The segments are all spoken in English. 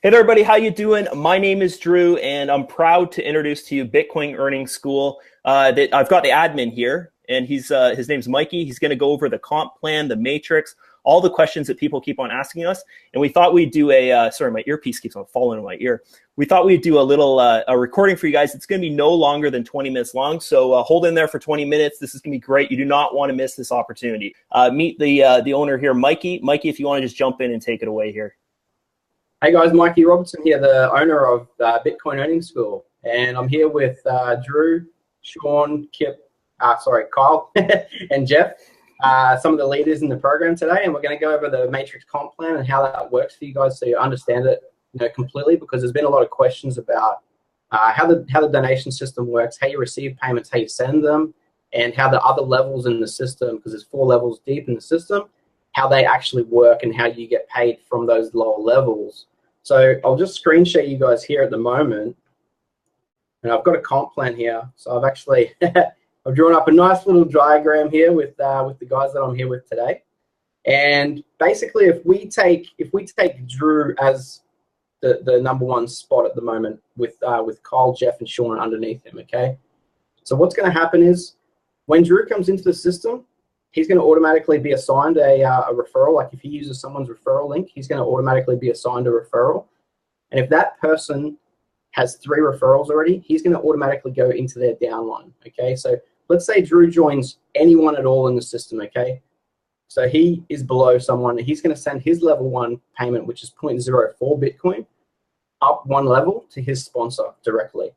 Hey there, everybody. How you doing? My name is Drew, and I'm proud to introduce to you Bitcoin Earning School. That I've got the admin here, and his name's Mikey. He's going to go over the comp plan, the matrix, all the questions that people keep on asking us. And we thought we'd do a sorry, my earpiece keeps on falling in my ear. We thought we'd do a little a recording for you guys. It's going to be no longer than 20 minutes long, so hold in there for 20 minutes. This is going to be great. You do not want to miss this opportunity. Meet the owner here, Mikey. Mikey, if you want to just jump in and take it away here. Hey guys, Mikey Robertson here, the owner of BitCoin Earning School, and I'm here with Drew, Sean, Kyle, and Jeff, some of the leaders in the program today, and we're going to go over the matrix comp plan and how that works for you guys, so you understand it, completely. Because there's been a lot of questions about how the donation system works, how you receive payments, how you send them, and how the other levels in the system, because there's 4 levels deep in the system, how they actually work and how you get paid from those lower levels. So I'll just screen share you guys here at the moment, and I've got a comp plan here. So I've actually I've drawn up a nice little diagram here with the guys that I'm here with today. And basically, if we take Drew as the #1 spot at the moment with Kyle, Jeff, and Sean underneath him, okay. So what's going to happen is when Drew comes into the system, he's going to automatically be assigned a referral. Like if he uses someone's referral link, he's going to automatically be assigned a referral. And if that person has 3 referrals already, he's going to automatically go into their downline. Okay, so let's say Drew joins anyone at all in the system. Okay, so he is below someone. He's going to send his level 1 payment, which is 0.04 Bitcoin, up 1 level to his sponsor directly.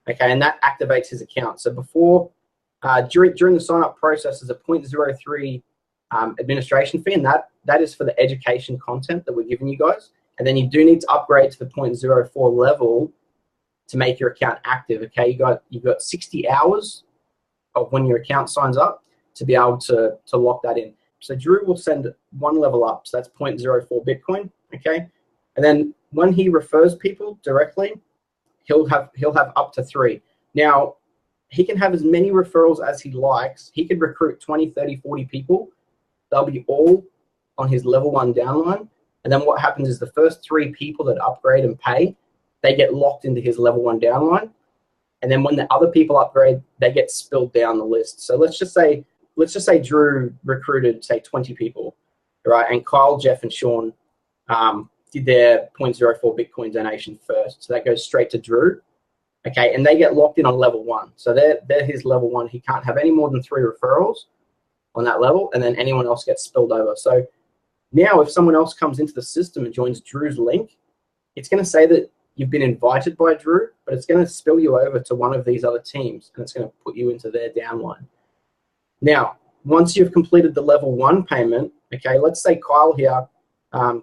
Okay, and that activates his account. So before during the sign-up process, there's a 0.03 administration fee, and that is for the education content that we're giving you guys. And then you do need to upgrade to the 0.04 level to make your account active. Okay, you've got 60 hours of when your account signs up to be able to lock that in. So Drew will send 1 level up, so that's 0.04 Bitcoin. Okay, and then when he refers people directly, he'll have up to 3. Now, he can have as many referrals as he likes. He could recruit 20, 30, 40 people. They'll be all on his level 1 downline. And then what happens is the first 3 people that upgrade and pay, they get locked into his level 1 downline. And then when the other people upgrade, they get spilled down the list. So let's just say Drew recruited, say, 20 people, right? And Kyle, Jeff, and Sean did their 0.04 Bitcoin donation first. So that goes straight to Drew. Okay, and they get locked in on level 1. So they're his level 1. He can't have any more than 3 referrals on that level, and then anyone else gets spilled over. So now if someone else comes into the system and joins Drew's link, it's going to say that you've been invited by Drew, but it's going to spill you over to one of these other teams, and it's going to put you into their downline. Now, once you've completed the level 1 payment, okay, let's say Kyle here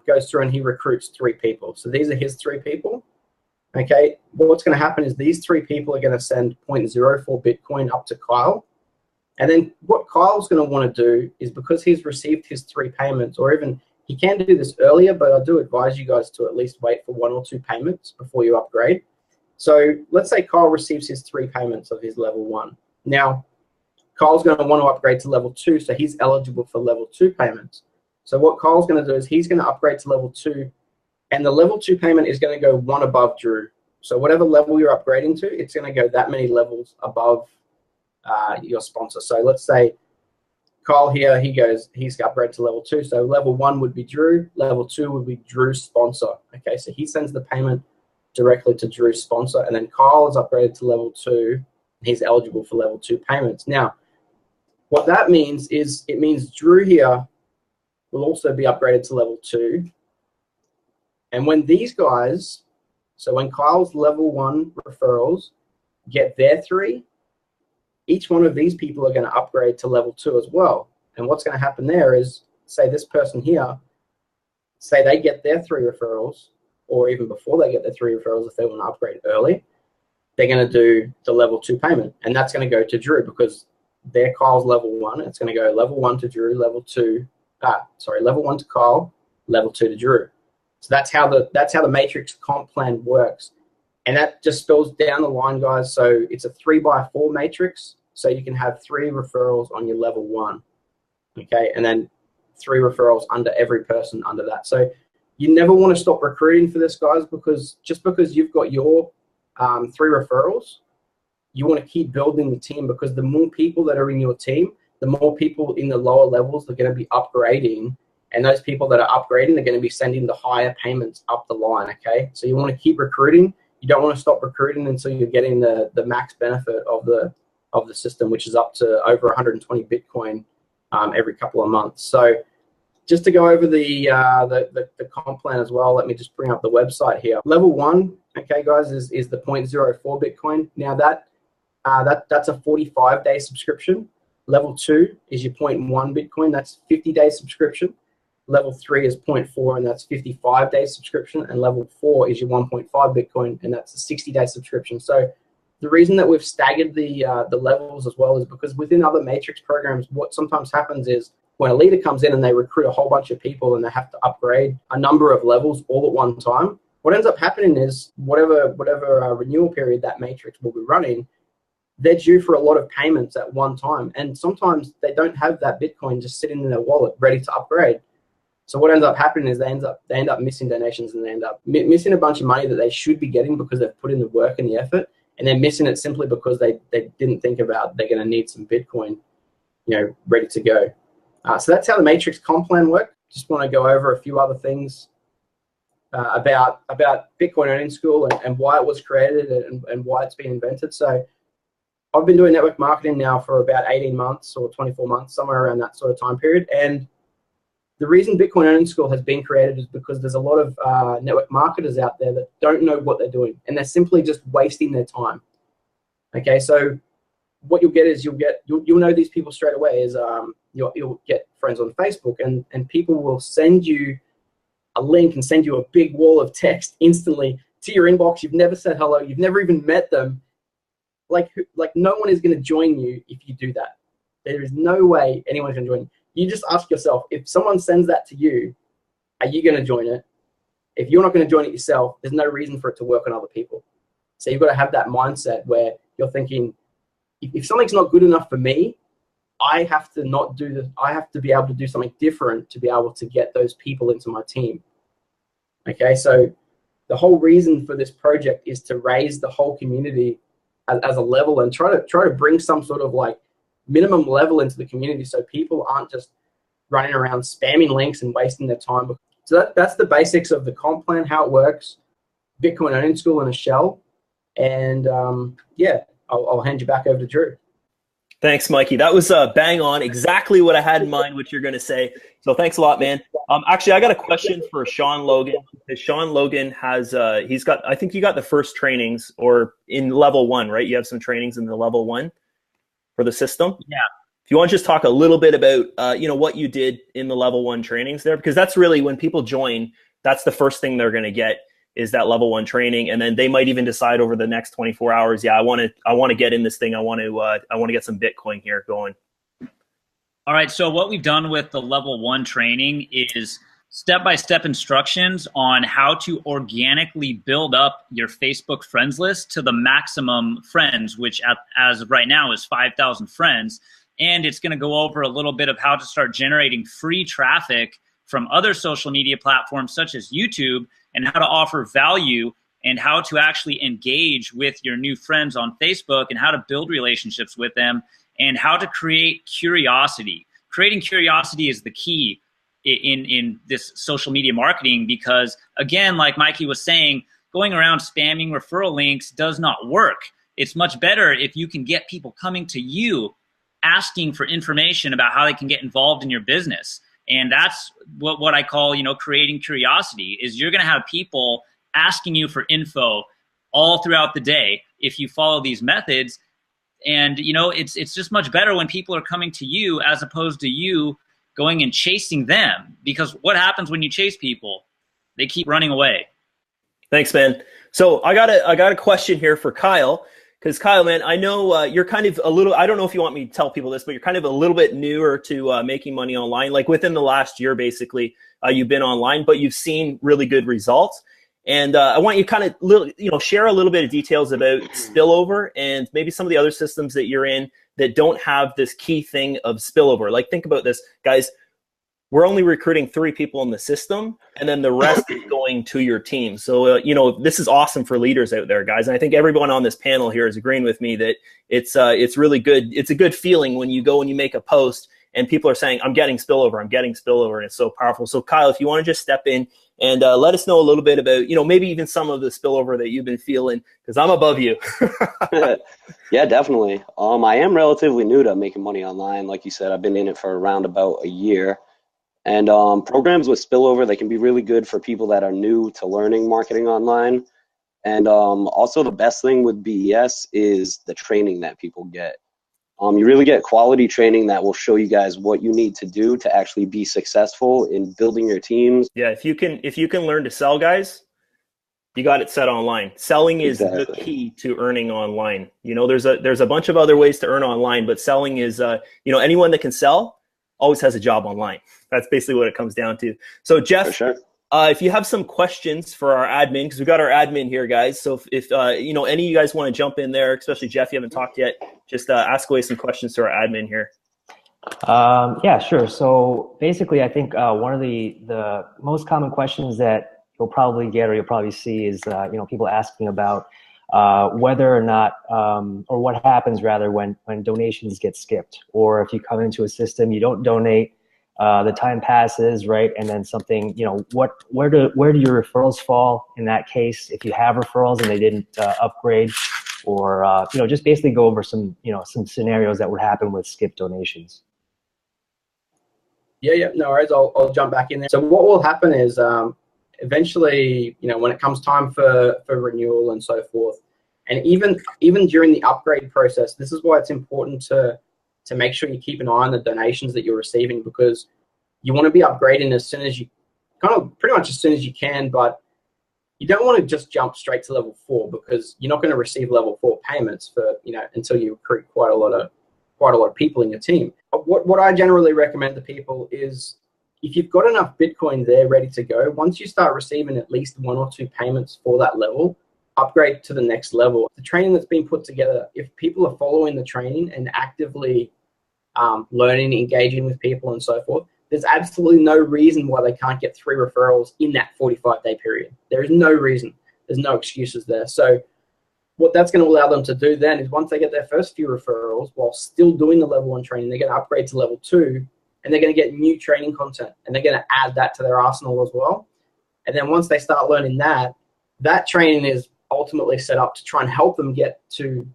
goes through and he recruits 3 people. So these are his 3 people. Okay, well, what's going to happen is these 3 people are going to send 0.04 Bitcoin up to Kyle. And then what Kyle's going to want to do is, because he's received his 3 payments, or even he can do this earlier, but I do advise you guys to at least wait for 1 or 2 payments before you upgrade. So let's say Kyle receives his 3 payments of his level 1. Now, Kyle's going to want to upgrade to level 2, so he's eligible for level 2 payments. So what Kyle's going to do is he's going to upgrade to level 2, and the level 2 payment is going to go 1 above Drew. So whatever level you're upgrading to, it's going to go that many levels above your sponsor. So let's say Kyle here, he's upgraded to level 2. So level 1 would be Drew, level 2 would be Drew's sponsor. Okay, so he sends the payment directly to Drew's sponsor, and then Kyle is upgraded to level 2. He's eligible for level 2 payments. Now, what that means is it means Drew here will also be upgraded to level 2. And when these guys, so when Kyle's level 1 referrals get their 3, each one of these people are going to upgrade to level 2 as well. And what's going to happen there is, say this person here, say they get their 3 referrals, or even before they get their 3 referrals, if they want to upgrade early, they're going to do the level 2 payment. And that's going to go to Drew because they're Kyle's level 1. It's going to go level 1 to Drew, level 1 to Kyle, level 2 to Drew. So that's how the matrix comp plan works. And that just spills down the line, guys. So it's a 3x4 matrix. So you can have 3 referrals on your level 1. Okay. And then 3 referrals under every person under that. So You never want to stop recruiting for this, guys, because just because you've got your 3 referrals, you want to keep building the team, because the more people that are in your team, the more people in the lower levels are going to be upgrading. And those people that are upgrading, they're going to be sending the higher payments up the line, okay? So you want to keep recruiting. You don't want to stop recruiting until you're getting the max benefit of the system, which is up to over 120 Bitcoin every couple of months. So just to go over the comp plan as well, let me just bring up the website here. Level 1, okay, guys, is the 0.04 Bitcoin. Now that's a 45-day subscription. Level 2 is your 0.1 Bitcoin. That's 50-day subscription. Level 3 is 0.4, and that's 55-day subscription. And level 4 is your 1.5 Bitcoin, and that's a 60-day subscription. So the reason that we've staggered the levels as well is because within other matrix programs, what sometimes happens is when a leader comes in and they recruit a whole bunch of people and they have to upgrade a number of levels all at one time, what ends up happening is whatever renewal period that matrix will be running, they're due for a lot of payments at one time. And sometimes they don't have that Bitcoin just sitting in their wallet ready to upgrade. So what ends up happening is they end up missing donations, and they end up missing a bunch of money that they should be getting because they've put in the work and the effort, and they're missing it simply because they didn't think about they're going to need some Bitcoin, ready to go. So that's how the matrix comp plan works. Just want to go over a few other things about Bitcoin Earning School and why it was created and why it's been invented. So I've been doing network marketing now for about 18 months or 24 months, somewhere around that sort of time period. And the reason Bitcoin Earning School has been created is because there's a lot of network marketers out there that don't know what they're doing, and they're simply just wasting their time. Okay, so what you'll get is you'll know these people straight away. Is you'll get friends on Facebook, and people will send you a link and send you a big wall of text instantly to your inbox. You've never said hello. You've never even met them. Like no one is going to join you if you do that. There is no way anyone's going to join you. You just ask yourself, if someone sends that to you, are you going to join it? If you're not going to join it yourself, there's no reason for it to work on other people. So you've got to have that mindset where you're thinking, if something's not good enough for me, I have to not do this. I have to be able to do something different to be able to get those people into my team. Okay, so the whole reason for this project is to raise the whole community as a level and try to bring some sort of like minimum level into the community, so people aren't just running around spamming links and wasting their time. So that's the basics of the comp plan, how it works. Bitcoin Earning School in a shell. And I'll hand you back over to Drew. Thanks, Mikey. That was bang on, exactly what I had in mind, what you're going to say. So thanks a lot, man. Actually, I got a question for Sean Logan. Sean Logan has, I think you got the first trainings, or in level 1, right? You have some trainings in the level 1 for the system. Yeah. If you want to just talk a little bit about, what you did in the level 1 trainings there, because that's really when people join, that's the first thing they're going to get is that level 1 training. And then they might even decide over the next 24 hours, I want to get in this thing. I want to get some Bitcoin here going. All right. So what we've done with the level 1 training is step-by-step instructions on how to organically build up your Facebook friends list to the maximum friends, which as of right now is 5,000 friends. And it's going to go over a little bit of how to start generating free traffic from other social media platforms such as YouTube, and how to offer value and how to actually engage with your new friends on Facebook and how to build relationships with them and how to create curiosity. Creating curiosity is the key in this social media marketing, because again, like Mikey was saying, going around spamming referral links does not work. It's much better if you can get people coming to you asking for information about how they can get involved in your business. And that's what I call, creating curiosity, is you're going to have people asking you for info all throughout the day if you follow these methods. And, it's just much better when people are coming to you as opposed to you going and chasing them, because what happens when you chase people? They keep running away. Thanks, man. So I got a question here for Kyle. Because Kyle, man, I know you're kind of I don't know if you want me to tell people this, but you're kind of a little bit newer to making money online. Like within the last year, basically, you've been online, but you've seen really good results. And I want you kind of share a little bit of details about spillover and maybe some of the other systems that you're in that don't have this key thing of spillover. Like think about this, guys. we're only recruiting 3 people in the system, and then the rest is going to your team. So, this is awesome for leaders out there, guys. And I think everyone on this panel here is agreeing with me that it's really good. It's a good feeling when you go and you make a post and people are saying, I'm getting spillover, and it's so powerful. So Kyle, if you want to just step in and let us know a little bit about, maybe even some of the spillover that you've been feeling, because I'm above you. Yeah, definitely. I am relatively new to making money online. Like you said, I've been in it for around about a year. And programs with spillover, they can be really good for people that are new to learning marketing online. And also the best thing with BES is the training that people get. You really get quality training that will show you guys what you need to do to actually be successful in building your teams. Yeah, if you can learn to sell, guys, you got it set online. Selling is the key to earning online. There's a bunch of other ways to earn online, but selling is anyone that can sell always has a job online. That's basically what it comes down to. So Jeff, for sure. If you have some questions for our admin, because we've got our admin here, guys. So if any of you guys want to jump in there, especially Jeff, you haven't talked yet, just ask away some questions to our admin here. Yeah, sure. So basically, I think one of the most common questions that you'll probably get or you'll probably see is people asking about whether or not or what happens rather when donations get skipped, or if you come into a system, you don't donate. The time passes, right? And then something, where do your referrals fall in that case? If you have referrals and they didn't upgrade, or just basically go over some scenarios that would happen with skip donations. Yeah, no worries. I'll jump back in there. So what will happen is eventually, when it comes time for renewal and so forth, and even during the upgrade process, this is why it's important to make sure you keep an eye on the donations that you're receiving, because you want to be upgrading as soon as you pretty much as soon as you can, but you don't want to just jump straight to level 4, because you're not going to receive level 4 payments for until you recruit quite a lot of people in your team. What I generally recommend to people is, if you've got enough Bitcoin there ready to go, once you start receiving at least 1 or 2 payments for that level, upgrade to the next level. The training that's been put together, if people are following the training and actively learning, engaging with people and so forth, there's absolutely no reason why they can't get 3 referrals in that 45-day period. There is no reason. There's no excuses there. So what that's going to allow them to do then is, once they get their first few referrals while still doing the level 1 training, they're going to upgrade to level 2, and they're going to get new training content, and they're going to add that to their arsenal as well. And then once they start learning that training is ultimately set up to try and help them get to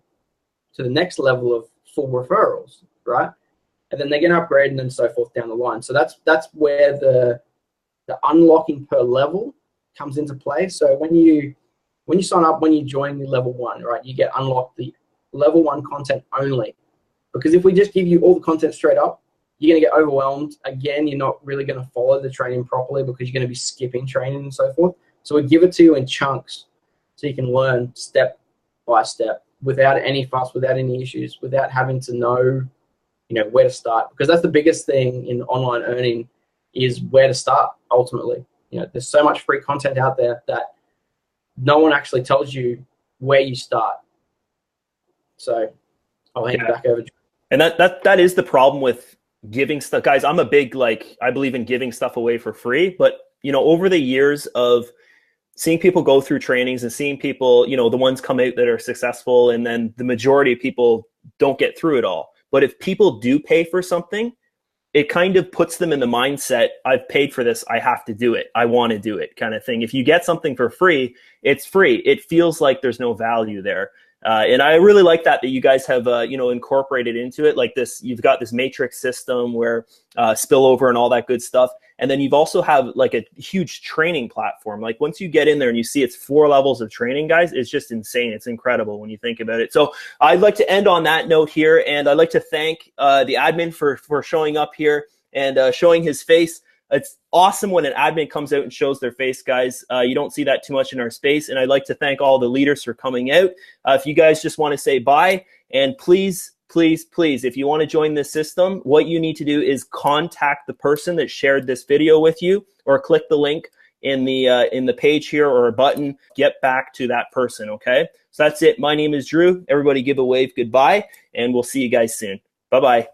the next level of full referrals, right? And then they're going to upgrade and then so forth down the line. So that's where the unlocking per level comes into play. So when you sign up, when you join the level 1, right, you get unlocked the level 1 content only. Because if we just give you all the content straight up, you're going to get overwhelmed. Again, you're not really going to follow the training properly, because you're going to be skipping training and so forth. So we give it to you in chunks, so you can learn step by step without any fuss, without any issues, without having to know, where to start. Because that's the biggest thing in online earning, is where to start ultimately. There's so much free content out there that no one actually tells you where you start. So I'll hand it back over. And that is the problem with giving stuff. Guys, I'm a big, I believe in giving stuff away for free, but over the years of seeing people go through trainings and seeing people, the ones come out that are successful, and then the majority of people don't get through it all. But if people do pay for something, it kind of puts them in the mindset, I've paid for this, I have to do it, I want to do it, kind of thing. If you get something for free, it's free. It feels like there's no value there. And I really like that you guys have, incorporated into it, like this. You've got this matrix system where spillover and all that good stuff. And then you've also have like a huge training platform. Like once you get in there and you see it's 4 levels of training, guys, it's just insane. It's incredible when you think about it. So I'd like to end on that note here. And I'd like to thank the admin for showing up here and showing his face. It's awesome when an admin comes out and shows their face, guys. You don't see that too much in our space. And I'd like to thank all the leaders for coming out. If you guys just want to say bye, and please, if you want to join this system, what you need to do is contact the person that shared this video with you, or click the link in the page here, or a button, get back to that person, okay? So that's it. My name is Drew. Everybody give a wave goodbye, and we'll see you guys soon. Bye-bye.